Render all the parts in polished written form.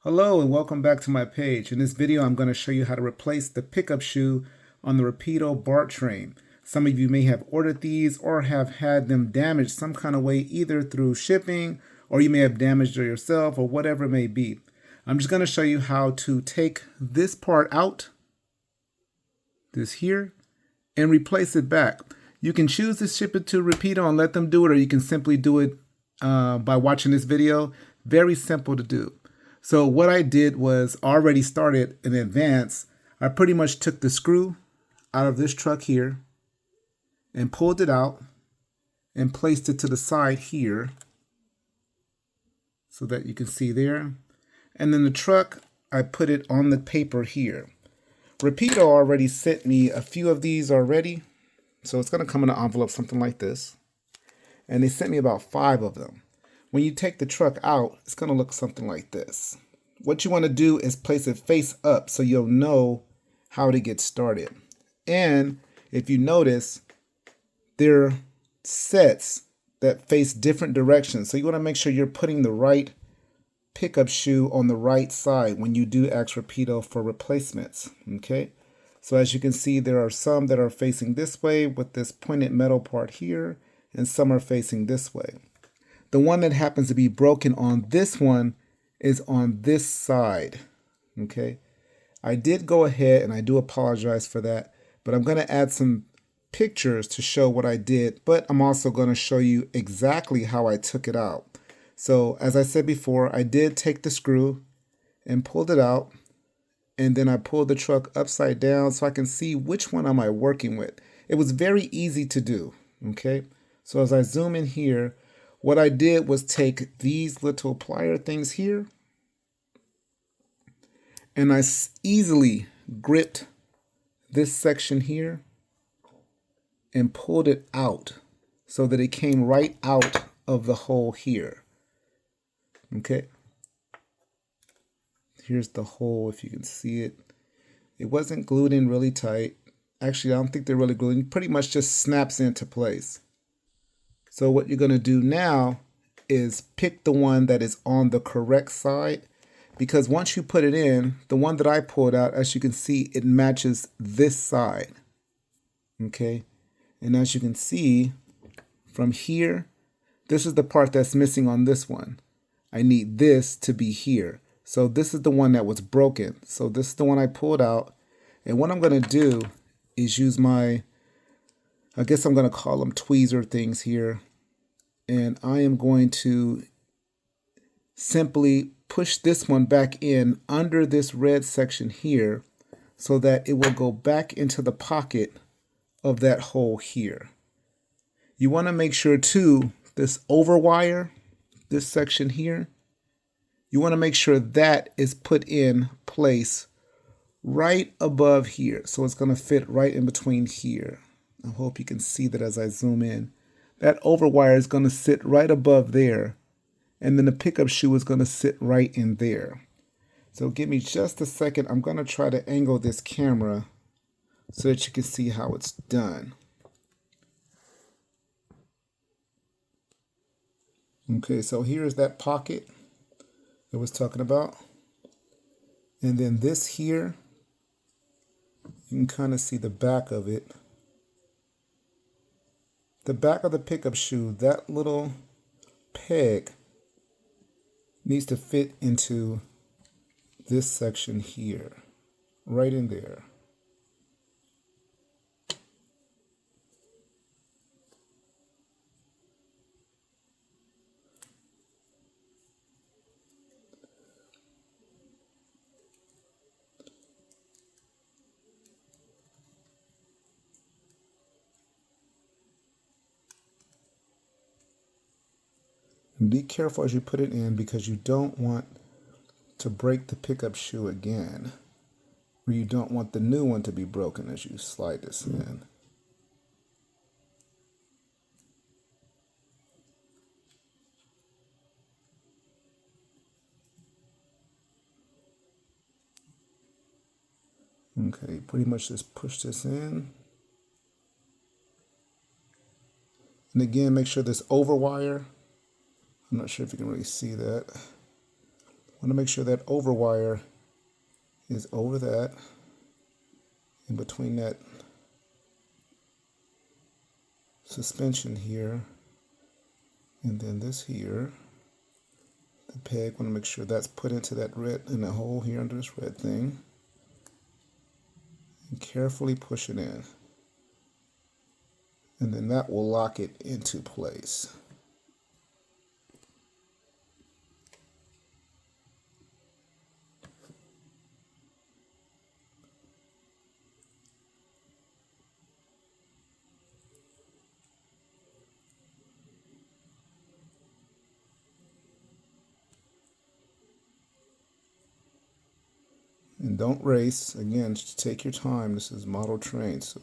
Hello and welcome back to my page. In this video, I'm going to show you how to replace the pickup shoe on the Rapido BART train. Some of you may have ordered these or have had them damaged some kind of way, either through shipping or you may have damaged it yourself or whatever it may be. I'm just going to show you how to take this part out, this here, and replace it back. You can choose to ship it to Rapido and let them do it, or you can simply do it by watching this video. Very simple to do. So what I did was already started in advance. I pretty much took the screw out of this truck here and pulled it out and placed it to the side here so that you can see there. And then the truck, I put it on the paper here. Rapido already sent me a few of these already. So it's going to come in an envelope, something like this. And they sent me about 5 of them. When you take the truck out, it's going to look something like this. What you want to do is place it face up so you'll know how to get started. And if you notice, there are sets that face different directions. So you want to make sure you're putting the right pickup shoe on the right side when you do ask Rapido for replacements. Okay. So as you can see, there are some that are facing this way with this pointed metal part here, and some are facing this way. The one that happens to be broken on this one is on this side, okay? I did go ahead, and I do apologize for that, but I'm going to add some pictures to show what I did, but I'm also going to show you exactly how I took it out. So as I said before, I did take the screw and pulled it out, and then I pulled the truck upside down so I can see which one am I working with. It was very easy to do, okay? So as I zoom in here, what I did was take these little plier things here, and I easily gripped this section here and pulled it out so that it came right out of the hole here. Okay. Here's the hole, if you can see it. It wasn't glued in really tight. Actually, I don't think they're really glued in. It pretty much just snaps into place. So what you're going to do now is pick the one that is on the correct side, because once you put it in, the one that I pulled out, as you can see, it matches this side. Okay. And as you can see from here, this is the part that's missing on this one. I need this to be here. So this is the one that was broken. So this is the one I pulled out. And what I'm going to do is use my, I guess I'm going to call them tweezer things here. And I am going to simply push this one back in under this red section here so that it will go back into the pocket of that hole here. You want to make sure too, this over wire, this section here, you want to make sure that is put in place right above here. So it's going to fit right in between here. I hope you can see that as I zoom in. That over wire is going to sit right above there. And then the pickup shoe is going to sit right in there. So give me just a second. I'm going to try to angle this camera so that you can see how it's done. Okay, so here's that pocket I was talking about. And then this here, you can kind of see the back of it. The back of the pickup shoe, that little peg needs to fit into this section here, right in there. And be careful as you put it in, because you don't want to break the pickup shoe again, or you don't want the new one to be broken as you slide this in. Okay, pretty much just push this in. And again, make sure this over wire, I'm not sure if you can really see that, Want to make sure that over wire is over that, in between that suspension here, and then this here, the peg. Want to make sure that's put into that red, in the hole here under this red thing, and carefully push it in, and then that will lock it into place. And don't race. Again, just take your time. This is model train, so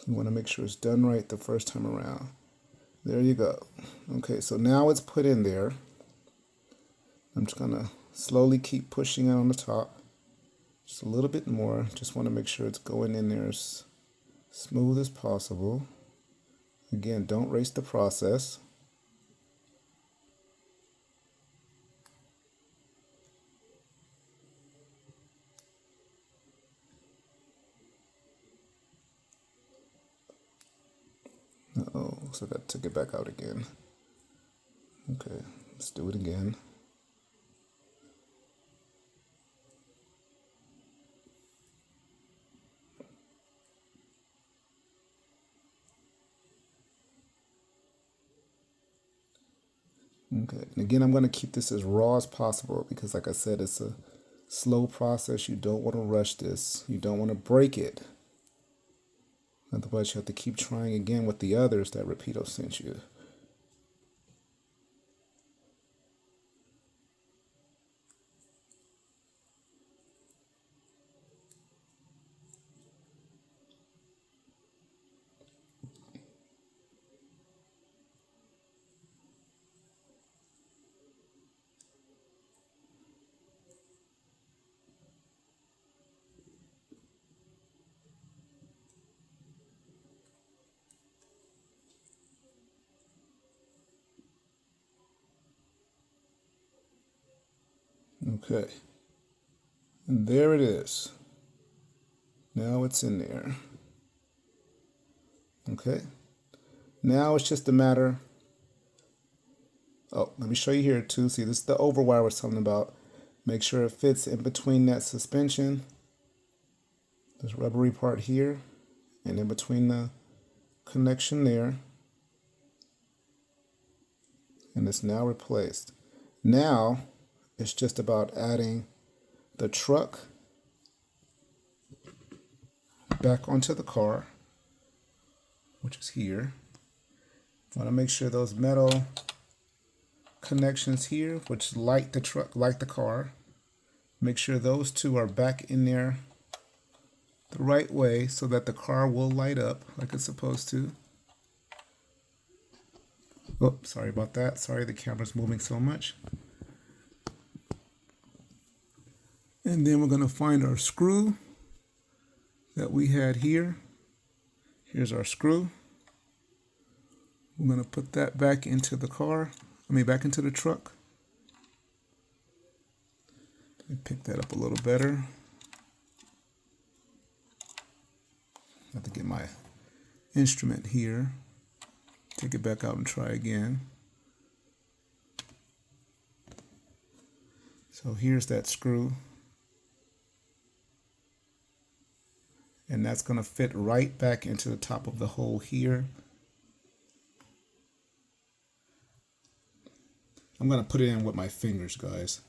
you want to make sure it's done right the first time around. There you go. Okay, so now it's put in there. I'm just going to slowly keep pushing it on the top. Just a little bit more. Just want to make sure it's going in there as smooth as possible. Again, don't race the process. Uh-oh, so I got to take it back out again. Okay, let's do it again. Okay, and again, I'm going to keep this as raw as possible because, like I said, it's a slow process. You don't want to rush this. You don't want to break it. Otherwise, you have to keep trying again with the others that Rapido sent you. Okay, and there it is. Now it's in there. Okay, now it's just a matter. Oh, let me show you here too. See, this is the overwire we're talking about. Make sure it fits in between that suspension, this rubbery part here, and in between the connection there. And it's now replaced. Now it's just about adding the truck back onto the car, which is here. Want to make sure those metal connections here, which light the truck, light the car, make sure those two are back in there the right way so that the car will light up like it's supposed to. Oh, sorry about that. Sorry, the camera's moving so much. And then we're going to find our screw that we had here. Here's our screw. We're going to put that back into the car. Back into the truck. Let me pick that up a little better. I have to get my instrument here. Take it back out and try again. So here's that screw. And that's going to fit right back into the top of the hole here. I'm going to put it in with my fingers, guys.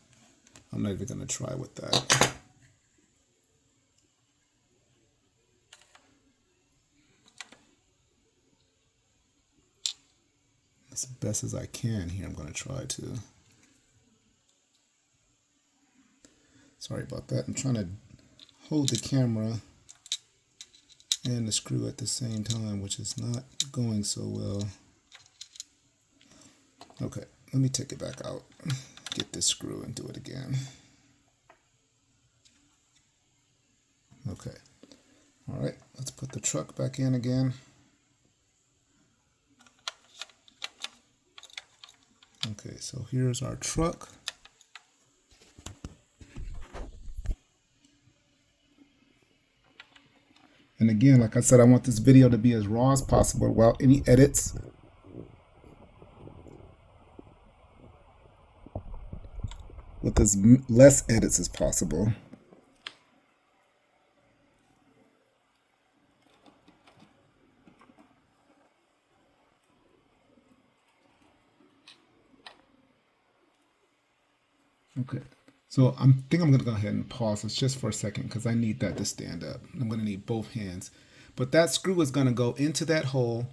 I'm not even going to try with that. As best as I can here, I'm going to try to. Sorry about that. I'm trying to hold the camera and the screw at the same time, which is not going so well. Okay, let me take it back out, get this screw and do it again. Okay, all right, let's put the truck back in again. Okay, so here's our truck. And again, like I said, I want this video to be as raw as possible without any edits. With as less edits as possible. Okay, so I think I'm going to go ahead and pause this just for a second because I need that to stand up. I'm going to need both hands. But that screw is going to go into that hole,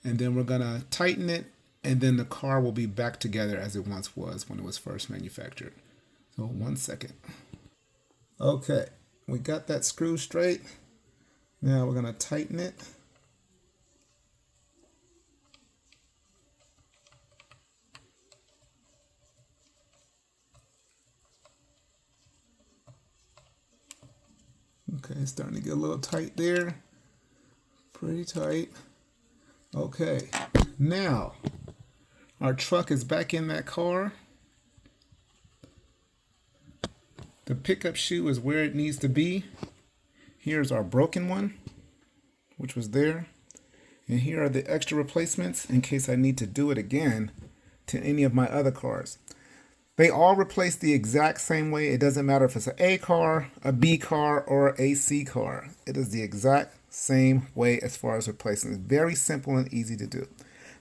and then we're going to tighten it, and then the car will be back together as it once was when it was first manufactured. So 1 second. Okay, we got that screw straight. Now we're going to tighten it. Okay, it's starting to get a little tight there. Pretty tight. Okay, now our truck is back in that car. The pickup shoe is where it needs to be. Here's our broken one, which was there. And here are the extra replacements in case I need to do it again to any of my other cars. They all replace the exact same way. It doesn't matter if it's an A car, a B car, or a C car. It is the exact same way as far as replacing. It's very simple and easy to do.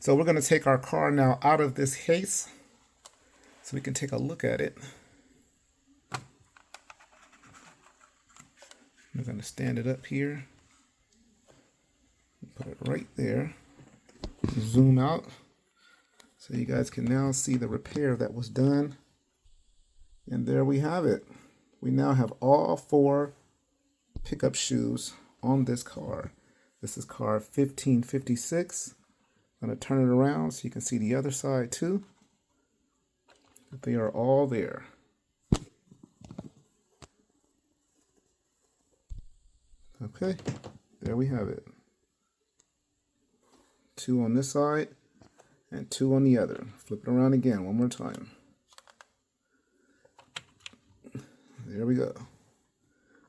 So we're going to take our car now out of this case so we can take a look at it. I'm going to stand it up here. Put it right there. Zoom out so you guys can now see the repair that was done. And there we have it. We now have all 4 pickup shoes on this car. This is car 1556. I'm going to turn it around so you can see the other side too. They are all there. Okay, there we have it. 2 on this side and 2 on the other. Flip it around again one more time. There we go.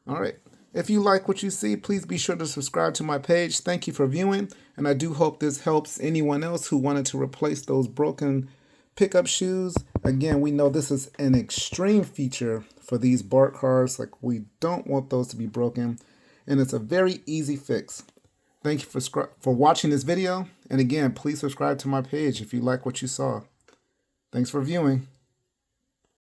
All right. If you like what you see, please be sure to subscribe to my page. Thank you for viewing, and I do hope this helps anyone else who wanted to replace those broken pickup shoes. Again, we know this is an extreme feature for these BART cars. Like, we don't want those to be broken, and it's a very easy fix. Thank you for watching this video, and again, please subscribe to my page if you like what you saw. Thanks for viewing.